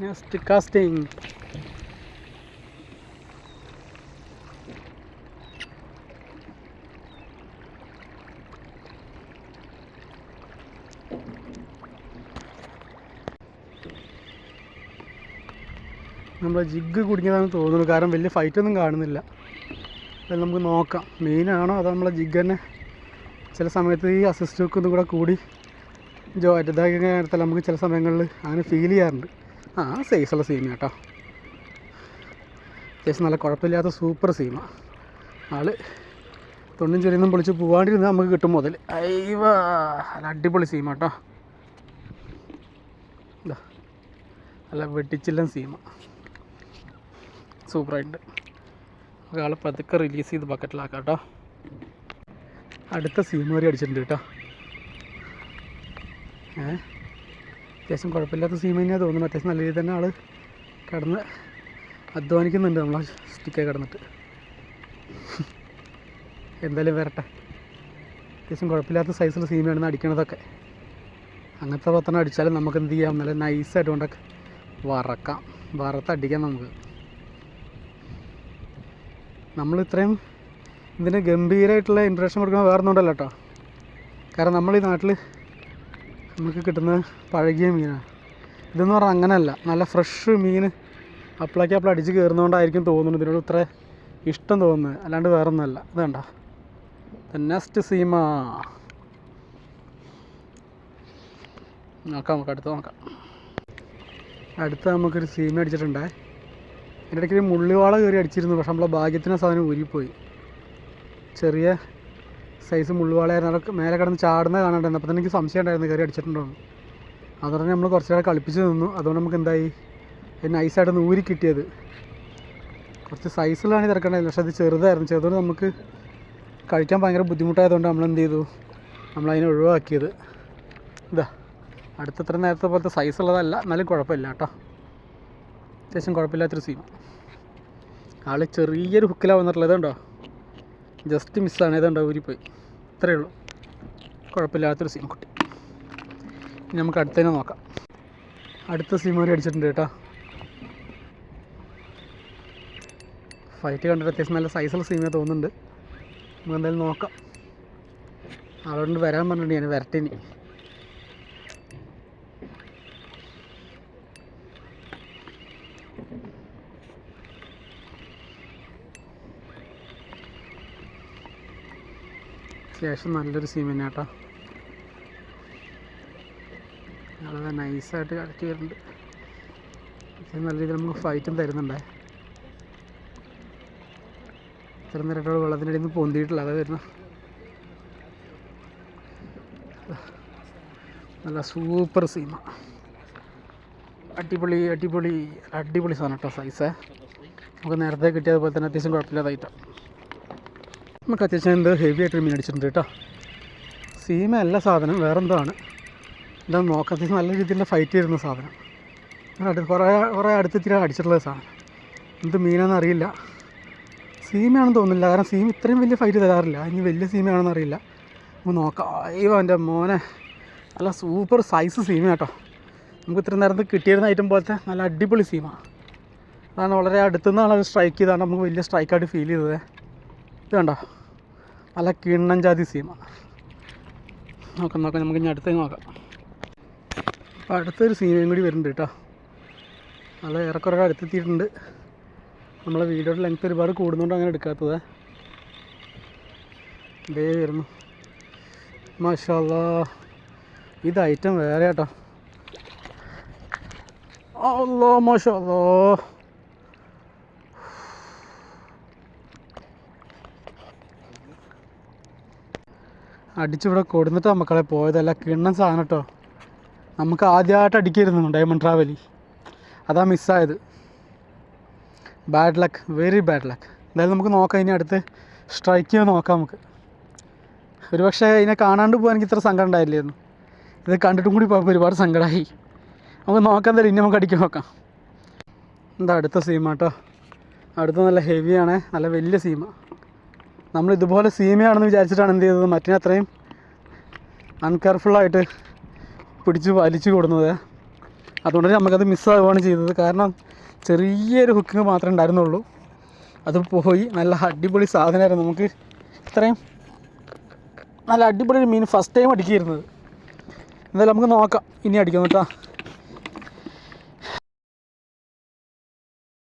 Next casting. നമ്മൾ jig കുടുങ്ങിയതാണെന്ന് തോന്നുന്നു, കാരണം വലിയ ഫൈറ്റൊന്നും കാണുന്നില്ല. അത് നമുക്ക് നോക്കാം മെയിനാണോ അതോ നമ്മളെ ജിഗ് തന്നെ ചില സമയത്ത് ഈ അസിസ്റ്റ് ഹുക്ക് ഒന്നും കൂടെ കൂടി ഇതാക്കിയ നേരത്തിൽ നമുക്ക് ചില സമയങ്ങളിൽ അങ്ങനെ ഫീൽ ചെയ്യാറുണ്ട്. സൈസുള്ള സീമ കേട്ടോ, അത്യാവശ്യം നല്ല കുഴപ്പമില്ലാത്ത സൂപ്പർ സീമ. ആള് തൊണ്ണും ചെറിയൊന്നും പൊളിച്ച് പോകാണ്ടിരുന്നാൽ നമുക്ക് കിട്ടും മുതൽ. നല്ല അടിപൊളി സീമ കേട്ടോ, നല്ല വെട്ടിച്ചില്ലൻ സീമ, സൂപ്പറായിട്ടുണ്ട്. ആൾ പതുക്കെ റിലീസ് ചെയ്ത് ബക്കറ്റിലാക്കാം കേട്ടോ. അടുത്ത സീമറി അടിച്ചിട്ടുണ്ട് കേട്ടോ. അത്യാവശ്യം കുഴപ്പമില്ലാത്ത സീമ തന്നെയാണ് തോന്നുന്നു. അത്യാവശ്യം നല്ല രീതിയിൽ തന്നെ ആൾ കിടന്ന് അധ്വാനിക്കുന്നുണ്ട് നമ്മളെ സ്റ്റിക്കൊക്കെ കിടന്നിട്ട്. എന്തായാലും വരട്ടെ. അത്യാവശ്യം കുഴപ്പമില്ലാത്ത സൈസിൽ സീമയാണെന്ന് അടിക്കണതൊക്കെ. അങ്ങനത്തെ പത്തെണ്ണം അടിച്ചാലും നമുക്ക് എന്ത് ചെയ്യാം, നല്ല നൈസായിട്ട് കൊണ്ടൊക്കെ വറുത്തടിക്കാം നമുക്ക്. നമ്മൾ ഇത്രയും ഇതിന് ഗംഭീരമായിട്ടുള്ള ഇൻട്രഷൻ കൊടുക്കുന്ന വേറെ ഒന്നുണ്ടല്ലോ കേട്ടോ. കാരണം നമ്മൾ ഈ നാട്ടിൽ നമുക്ക് കിട്ടുന്ന പഴകിയ മീനാണ്. ഇതെന്ന് പറഞ്ഞാൽ അങ്ങനെയല്ല, നല്ല ഫ്രഷ് മീൻ അപ്പളേക്ക് അടിച്ച് കയറുന്നതുകൊണ്ടായിരിക്കും തോന്നുന്നു ഇതിനോട് ഇത്ര ഇഷ്ടം തോന്നുന്നത്, അല്ലാണ്ട് വേറെ ഒന്നുമല്ല. ഇത് കണ്ട നെക്സ്റ്റ് സീമ നോക്കാം, നമുക്ക് അടുത്ത് നോക്കാം. അടുത്ത നമുക്കൊരു സീമ അടിച്ചിട്ടുണ്ടേ. എൻ്റെ ഇടയ്ക്ക് ഒരു മുള്ളിവാള കയറി അടിച്ചിരുന്നു, പക്ഷെ നമ്മളെ ഭാഗ്യത്തിന് സാധനം ഊരിപ്പോയി. ചെറിയ സൈസ് മുള്ളുവാളയായിരുന്നു, അതൊക്കെ മേലെ കിടന്ന് ചാടുന്ന കാണണ്ടായിരുന്നു. അപ്പോൾ തന്നെ എനിക്ക് സംശയം ഉണ്ടായിരുന്നു കയറി അടിച്ചിട്ടുണ്ടോന്ന്. അതുകൊണ്ട് നമ്മൾ കുറച്ച് നേരം കളിപ്പിച്ച് നിന്നു. അതുകൊണ്ട് നമുക്ക് എന്തായി നൈസായിട്ട് ഊരി കിട്ടിയത്. കുറച്ച് സൈസിലാണ് തിരക്കേണ്ടത്, പക്ഷെ അത് ചെറുതായിരുന്നു. ചെറുതുകൊണ്ട് നമുക്ക് കഴിക്കാൻ ഭയങ്കര ബുദ്ധിമുട്ടായതുകൊണ്ട് നമ്മൾ എന്ത് ചെയ്തു, നമ്മളതിനെ ഒഴിവാക്കിയത്. ഇതാ അടുത്തത്ര നേരത്തെ പോലത്തെ സൈസുള്ളതല്ല, എന്നാലും കുഴപ്പമില്ല കേട്ടോ, അത്യാവശ്യം കുഴപ്പമില്ലാത്തൊരു സീമ. ആൾ ചെറിയൊരു ഹുക്കിലാണ് വന്നിട്ടുള്ളത് കേട്ടോ, ജസ്റ്റ് മിസ്സാണ്. ഏതുണ്ടോ ഊരിപ്പോയി, ഇത്രയേ ഉള്ളൂ. കുഴപ്പമില്ലാത്തൊരു സീമ കുട്ടി. ഇനി നമുക്ക് അടുത്തതിനെ നോക്കാം. അടുത്ത സീമ അടിച്ചിട്ടുണ്ട് കേട്ടോ. ഫൈറ്റ് കണ്ടിട്ട് അത്യാവശ്യം നല്ല സൈസുള്ള സീമ തോന്നുന്നുണ്ട്. നമുക്ക് എന്തായാലും നോക്കാം. അതുകൊണ്ട് വരാൻ പറഞ്ഞിട്ടുണ്ട് ഞാൻ, വരട്ടെ ഇനി. അത്യാവശ്യം നല്ലൊരു സീമ തന്നെ കേട്ടോ. വളരെ നൈസായിട്ട് കളിച്ച് വരുന്നുണ്ട്. നല്ല രീതിയിൽ നമുക്ക് ഫൈറ്റും തരുന്നുണ്ടേ. ഇത്ര നേരമായിട്ട് വെള്ളത്തിൻ്റെ ഇടയിൽ നിന്ന് പൊന്തിയിട്ടില്ല, അത് വരുന്നു. നല്ല സൂപ്പർ സീമ, അടിപൊളി അടിപൊളി അടിപൊളി സാധനം കേട്ടോ. സൈസ് നമുക്ക് നേരത്തെ കിട്ടിയതുപോലെ തന്നെ അത്യാവശ്യം കുഴപ്പമില്ലാതായിട്ടാണ്. നമുക്ക് അത്യാവശ്യം എന്തോ ഹെവി ആയിട്ടൊരു മീൻ അടിച്ചിട്ടുണ്ട് കേട്ടോ. സീമ അല്ല സാധനം, വേറെന്തോ ആണ്. എന്താ നോക്കാം, അത്യാവശ്യം നല്ല രീതിയിലുള്ള ഫൈറ്റ് ചെയ്യുന്ന സാധനം. കുറേ അടുത്തിരി അടിച്ചിട്ടുള്ള സാധനം. എന്ത് മീനാണെന്ന് അറിയില്ല, സീമയാണെന്ന് തോന്നുന്നില്ല, കാരണം സീമ ഇത്രയും വലിയ ഫൈറ്റ് തരാറില്ല. ഇനി വലിയ സീമയാണെന്ന് അറിയില്ല, നമുക്ക് നോക്കാം. അയ്യോ എൻ്റെ മോനെ, നല്ല സൂപ്പർ സൈസ് സീമ കേട്ടോ. നമുക്ക് ഇത്ര നേരത്തെ കിട്ടിയിരുന്ന ഐറ്റം പോലത്തെ നല്ല അടിപൊളി സീമ. അതാണ് വളരെ അടുത്തുനിന്നാണ് അത് സ്ട്രൈക്ക് ചെയ്താണ് നമുക്ക് വലിയ സ്ട്രൈക്കായിട്ട് ഫീൽ ചെയ്തത്. ഇത് കണ്ടോ, നല്ല കിണ്ണം ജാതി സീമ. നോക്കാം നമുക്ക് ഇനി അടുത്തേക്ക് നോക്കാം. അപ്പോൾ അടുത്തൊരു സീമയും കൂടി വരുന്നുണ്ട് കേട്ടോ. അത് ഏറെക്കുറെ അടുത്തെത്തിയിട്ടുണ്ട്. നമ്മളെ വീഡിയോയുടെ ലെങ്ത്ത് ഒരുപാട് കൂടുന്നതുകൊണ്ട് അങ്ങനെ എടുക്കാത്തത്. ഇതേ വരുന്നു. മാഷാ അല്ലാഹ്, ഇത് ഐറ്റം വേറെ കേട്ടോ. അല്ലാഹ് മാഷാ അല്ലാഹ്, അടിച്ചിവിടെ കൊടുന്നിട്ട് മക്കളെ പോയതല്ല, കിണ്ണം സാധനം കേട്ടോ. നമുക്ക് ആദ്യമായിട്ട് അടിക്കായിരുന്നു ഡയമണ്ട് ട്രാവലി, അതാ മിസ്സായത്. Bad luck, very bad luck. എന്തായാലും നമുക്ക് നോക്കാം, ഇനി അടുത്ത് സ്ട്രൈക്ക് ചെയ്യാൻ നോക്കാം നമുക്ക്. ഒരുപക്ഷെ ഇതിനെ കാണാണ്ട് പോകാൻ എനിക്ക് ഇത്ര സങ്കടം ഉണ്ടായില്ലായിരുന്നു. ഇത് കണ്ടിട്ടും കൂടി പോയപ്പോൾ ഒരുപാട് സങ്കടമായി. നമുക്ക് നോക്കാൻ തരും, ഇനി നമുക്ക് അടിക്കാൻ നോക്കാം. എന്താ അടുത്ത സീമ കേട്ടോ. അടുത്ത നല്ല ഹെവിയാണ്, നല്ല വലിയ സീമ. നമ്മൾ ഇതുപോലെ സീമയാണെന്ന് വിചാരിച്ചിട്ടാണ് എന്ത് ചെയ്തത്, മറ്റിനെ അത്രയും അൺകെയർഫുള്ളായിട്ട് പിടിച്ച് വലിച്ചു കൊടുക്കുന്നത്. അതുകൊണ്ട് നമുക്കത് മിസ്സാവുകയാണ് ചെയ്തത്. കാരണം ചെറിയൊരു ഹുക്കിങ് മാത്രമേ ഉണ്ടായിരുന്നുള്ളൂ, അത് പോയി. നല്ല അടിപൊളി സാധനമായിരുന്നു. നമുക്ക് ഇത്രയും നല്ല അടിപൊളി മീൻ ഫസ്റ്റ് ടൈം അടിക്കുന്നത്. എന്തായാലും നമുക്ക് നോക്കാം ഇനി അടിക്കാം കേട്ടോ.